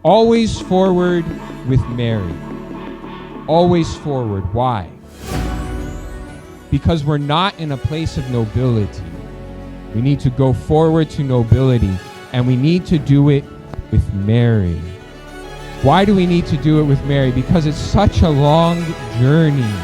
Always forward with Mary. Always forward. Why? Because we're not in a place of nobility. We need to go forward to nobility, and we need to do it with Mary. Why do we need to do it with Mary? Because it's such a long journey.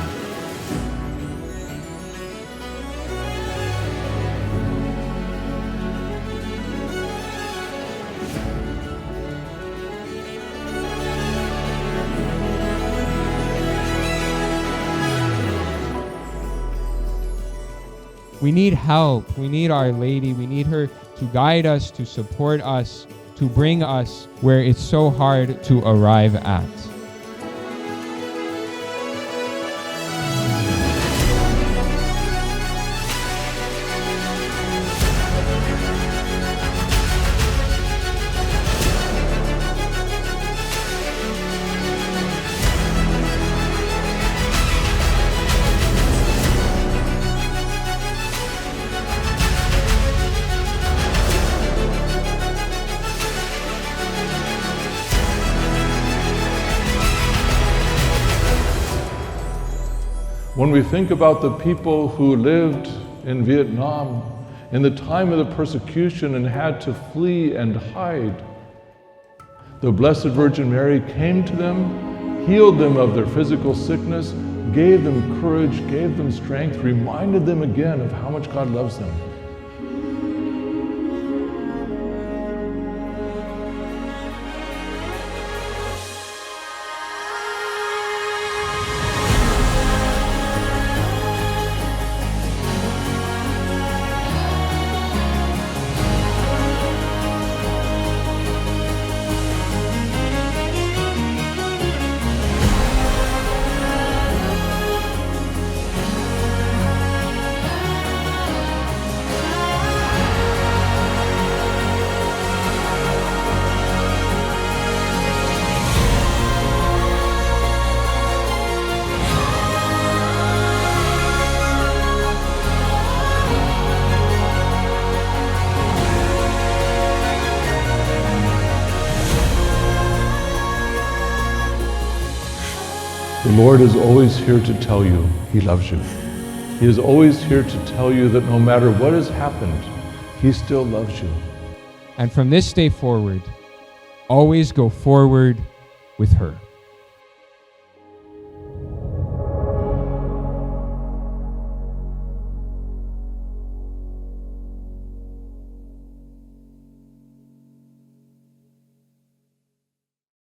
We need help. We need Our Lady. We need her to guide us, to support us, to bring us where it's so hard to arrive at. When we think about the people who lived in Vietnam in the time of the persecution and had to flee and hide, the Blessed Virgin Mary came to them, healed them of their physical sickness, gave them courage, gave them strength, reminded them again of how much God loves them. The Lord is always here to tell you He loves you. He is always here to tell you that no matter what has happened, He still loves you. And from this day forward, always go forward with her.